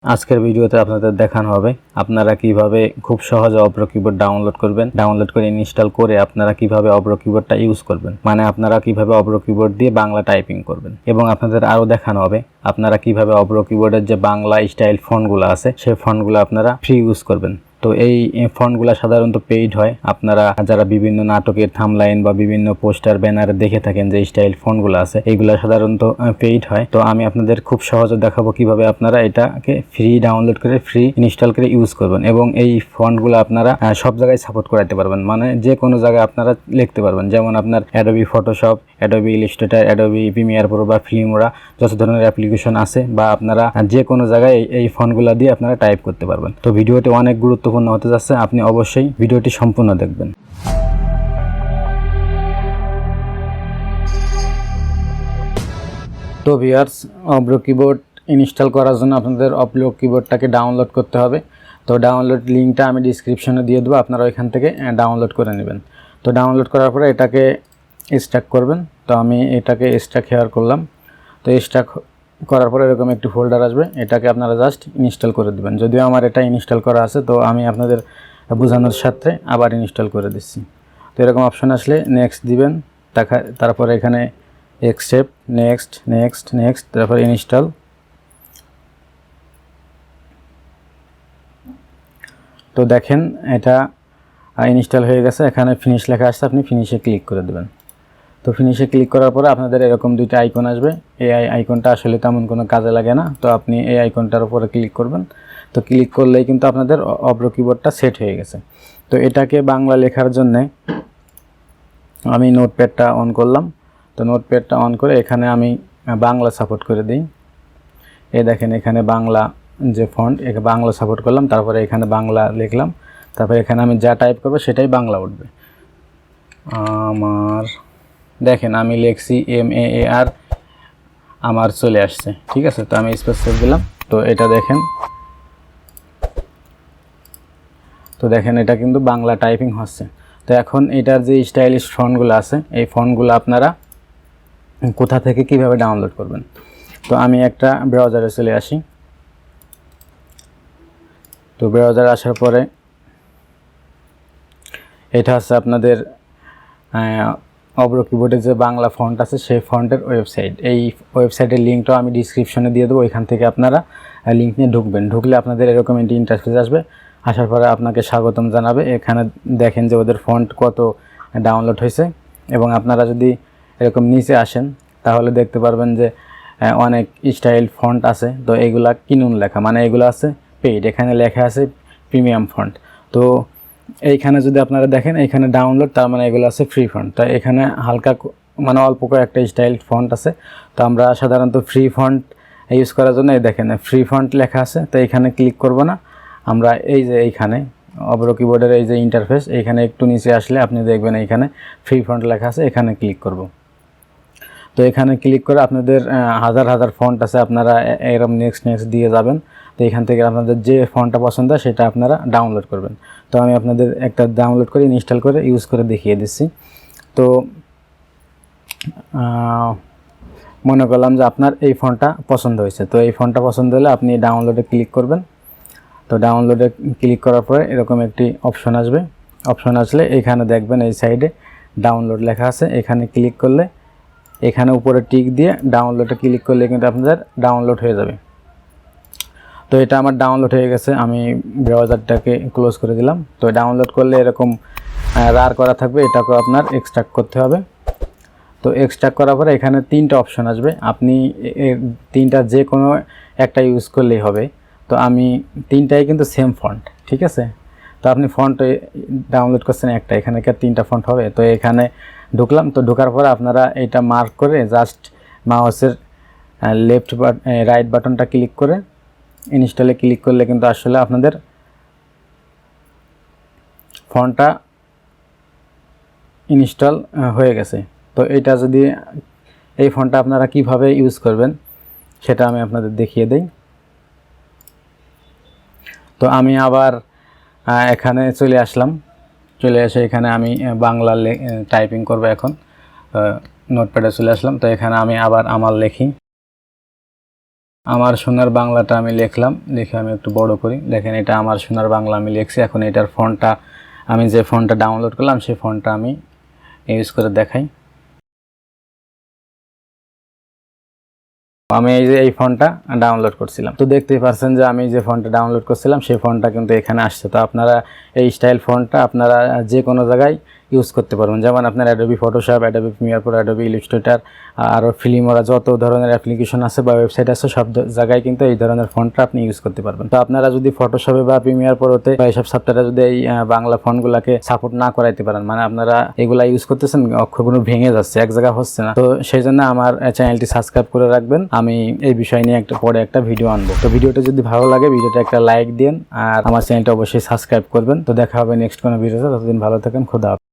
আজকের ভিডিওতে আপনাদের দেখানো হবে আপনারা কিভাবে খুব সহজে অব্রো কিবোর্ড ডাউনলোড করবেন, ডাউনলোড করে ইনস্টল করে আপনারা কিভাবে অব্রো কিবোর্ডটা ইউজ করবেন, মানে আপনারা কিভাবে অব্রো কিবোর্ড দিয়ে বাংলা টাইপিং করবেন। এবং আপনাদের আরও দেখানো হবে আপনারা কিভাবে অব্রো কিবোর্ডের যে বাংলা স্টাইল ফন্টগুলো আছে সেই ফন্টগুলো আপনারা ফ্রি ইউজ করবেন। তো এই ফন্টগুলো সাধারণত পেইড হয়। আপনারা যারা বিভিন্ন নাটকের থামলাইন বা বিভিন্ন পোস্টার ব্যানারে দেখে থাকেন যে স্টাইল ফন্টগুলো আছে এইগুলো সাধারণত পেইড হয়। তো আমি আপনাদের খুব সহজে দেখাবো কিভাবে আপনারা এটাকে ফ্রি ডাউনলোড করে ফ্রি ইনস্টল করে ইউজ করবেন। এবং এই ফন্টগুলো আপনারা সব জায়গায় সাপোর্ট করাতে পারবেন, মানে যে কোনো জায়গায় আপনারা লিখতে পারবেন। যেমন আপনার Adobe Photoshop, Adobe Illustrator, Adobe Premiere Pro বা ফিল্মোরা যত ধরনের অ্যাপ্লিকেশন আছে বা আপনারা যে কোনো জায়গায় এই ফন্টগুলো দিয়ে আপনারা টাইপ করতে পারবেন। তো ভিডিওটি অনেক গুরুত্বপূর্ণ হতে যাচ্ছে, আপনি অবশ্যই ভিডিওটি সম্পূর্ণ দেখবেন। তো ভিউয়ার্স, অব্রো কিবোর্ড ইনস্টল করার জন্য আপনাদের অব্রো কিবোর্ডটাকে ডাউনলোড করতে হবে। তো ডাউনলোড লিঙ্কটা আমি ডিসক্রিপশনে দিয়ে দেবো, আপনারা ওইখান থেকে ডাউনলোড করে নেবেন। তো ডাউনলোড করার পরে এটাকে স্ট্যাক করবেন। তো আমি এটাকে স্ট্যাক হেয়ার করলাম। তো স্ট্যাক করার পরে এরকম একটি ফোল্ডার আসবে, এটাকে আপনারা জাস্ট ইনস্টল করে দেবেন। যদিও আমার এটা ইনস্টল করা আছে, তো আমি আপনাদের বোঝানোর সাথে আবার ইনস্টল করে দিচ্ছি। তো এরকম অপশন আসলে নেক্সট দিবেন, তারপরে এখানে অ্যাকসেপ্ট, নেক্সট নেক্সট নেক্সট, তারপর ইনস্টল। তো দেখেন এটা ইনস্টল হয়ে গেছে, এখানে ফিনিশ লেখা আসছে, আপনি ফিনিশে ক্লিক করে দেবেন। তো ফিনিশে ক্লিক করার পরে আপনাদের এরকম দুইটা আইকন আসবে। এই আইকনটা আসলে তেমন কোনো কাজে লাগে না, তো আপনি এই আইকনটার উপরে ক্লিক করবেন। তো ক্লিক করলেই কিন্তু আপনাদের অব্রো কিবোর্ডটা সেট হয়ে গেছে। তো এটাকে বাংলা লেখার জন্যে আমি নোটপ্যাডটা অন করলাম। তো নোটপ্যাডটা অন করে এখানে আমি বাংলা সাপোর্ট করে দিই। এই দেখেন এখানে বাংলা যে ফন্ট, এখানে বাংলা সাপোর্ট করলাম, তারপরে এখানে বাংলা লিখলাম, তারপরে এখানে আমি যা টাইপ করবো সেটাই বাংলা উঠবে। আমার দেখেন আমি লিখছি MAAR, আমার চলে আসছে, ঠিক আছে। তো আমি স্পেস সেভ দিলাম। তো এটা দেখেন, তো দেখেন এটা কিন্তু বাংলা টাইপিং হচ্ছে। তো এখন এটার যে স্টাইলিশ ফন্টগুলো আছে এই ফন্টগুলো আপনারা কোথা থেকে কিভাবে ডাউনলোড করবেন। তো আমি একটা ব্রাউজারে চলে আসি। তো ব্রাউজারে আসার পরে এটা হচ্ছে আপনাদের অব্রো কিবোর্ডের যে বাংলা ফন্ট আছে সেই ফন্টের ওয়েবসাইট। এই ওয়েবসাইটের লিঙ্কটাও আমি ডিসক্রিপশনে দিয়ে দেবো, ওইখান থেকে আপনারা লিঙ্ক নিয়ে ঢুকবেন। ঢুকলে আপনাদের এরকম একটি ইন্টারফেস আসবে, আসার পরে আপনাকে স্বাগতম জানাবে। এখানে দেখেন যে ওদের ফন্ট কত ডাউনলোড হয়েছে। এবং আপনারা যদি এরকম নিচে আসেন তাহলে দেখতে পারবেন যে অনেক স্টাইল ফন্ট আছে। তো এগুলা কিনুন লেখা, মানে এগুলো আছে পেইড, এখানে লেখা আছে প্রিমিয়াম ফন্ট। তো এইখানে যদি আপনারা দেখেন এখানে ডাউনলোড, তার মানে এগুলো আছে ফ্রি ফন্ট। তো এখানে হালকা মানে অল্প কয়েকটা স্টাইল ফন্ট আছে। তো আমরা সাধারণত ফ্রি ফন্ট ইউজ করার জন্য এই দেখেন ফ্রি ফন্ট লেখা আছে। তো এখানে ক্লিক করব না, আমরা এই যে এইখানে অব্রো কিবোর্ডের এই যে ইন্টারফেস, এইখানে একটু নিচে আসলে আপনি দেখবেন এইখানে ফ্রি ফন্ট লেখা আছে, এখানে ক্লিক করব। তো এখানে ক্লিক করে আপনাদের হাজার হাজার ফন্ট আছে, আপনারা এরকম নেক্সট নেক্সট দিয়ে যাবেন। তো এখান থেকে আপনাদের যে ফন্টটা পছন্দ হয় সেটা আপনারা ডাউনলোড করবেন। তো আমি আপনাদের একটা ডাউনলোড করে ইনস্টল করে ইউজ করে দেখিয়ে দিচ্ছি। তো মনে করলাম যে আপনার এই ফন্টটা পছন্দ হয়েছে। তো এই ফন্টটা পছন্দ হলে আপনি ডাউনলোডে ক্লিক করবেন। তো ডাউনলোডে ক্লিক করার পরে এরকম একটি অপশন আসবে। অপশন আসলে এখানে দেখবেন এই সাইডে ডাউনলোড লেখা আছে, এখানে ক্লিক করলে এখানে উপরে টিক দিয়ে ডাউনলোডে ক্লিক করলে কিন্তু আপনাদের ডাউনলোড হয়ে যাবে। তো এটা আমার ডাউনলোড হয়ে গেছে, আমি ব্রাউজারটাকে ক্লোজ করে দিলাম। তো ডাউনলোড করলে এরকম রার করা থাকবে, এটাকে আপনার এক্সট্রাক্ট করতে হবে। তো এক্সট্রাক্ট করার পরে এখানে তিনটা অপশন আসবে, আপনি তিনটা যে কোনো একটা ইউজ করলেই হবে। তো আমি তিনটাই কিন্তু সেম ফন্ট, ঠিক আছে। তো আপনি ফন্ট ডাউনলোড করছেন একটা, এখানে কি তিনটা ফন্ট হবে। তো এখানে ঢুকলাম। তো ঢোকার পরে আপনারা এটা মার্ক করে জাস্ট মাউসের লেফট বা রাইট বাটনটা ক্লিক করে ইনস্টলে ক্লিক করলে কিন্তু আসলে আপনাদের ফন্টটা ইনস্টল হয়ে গেছে। তো এটা যদি এই ফন্টটা আপনারা কিভাবে ইউজ করবেন সেটা আমি আপনাদের দেখিয়ে দেই। তো আমি আবার এখানে চলে আসলাম, চলে এসে এখানে আমি বাংলা টাইপিং করব। এখন নোটপ্যাডে চলে আসলাম। তো এখানে আমি আবার আমার লেখি। আমার সোনার বাংলাটা আমি লিখলাম, লিখে আমি একটু বড় করি। দেখেন এটা আমার সোনার বাংলা আমি লিখছি। এখন এটার ফন্টটা আমি যে ফন্টটা ডাউনলোড করলাম সেই ফন্টটা আমি ইউজ করে দেখাই। আমি এই যে এই ফন্টটা ডাউনলোড করছিলাম, তো দেখতেই পারছেন যে আমি যে ফন্টটা ডাউনলোড করছিলাম সেই ফন্টটা কিন্তু এখানে আসছে। তো আপনারা এই স্টাইল ফন্টটা আপনারা যে কোনো জায়গায় ইউজ করতে পারবেন। যেমন আপনার Adobe Photoshop, Adobe Premiere Pro, Adobe Illustrator, আরও ফিল্মোরা যত ধরনের অ্যাপ্লিকেশন আছে বা ওয়েবসাইট আছে সব জায়গায় কিন্তু এই ধরনের ফন্টটা আপনি ইউজ করতে পারবেন। তো আপনারা যদি ফটোশপে বা প্রিমিয়ার প্রোতে বা এইসব সফটওয়্যারে যদি এই বাংলা ফন্টগুলোকে সাপোর্ট না করাইতে পারেন, মানে আপনারা এগুলা ইউজ করতেছেন অক্ষরগুলো ভেঙে যাচ্ছে, এক জায়গা হচ্ছে না, তো সেই জন্য আমার চ্যানেলটি সাবস্ক্রাইব করে রাখবেন। আমি এই বিষয় নিয়ে পরে একটা ভিডিও আনবো। তো ভিডিওটা যদি ভালো লাগে ভিডিওটা একটা লাইক দিন আর আমার চ্যানেলটা অবশ্যই সাবস্ক্রাইব করবেন। তো দেখা হবে নেক্সট কোনো ভিডিওতে। ততদিন ভালো থাকেন, খোদা হাফেজ।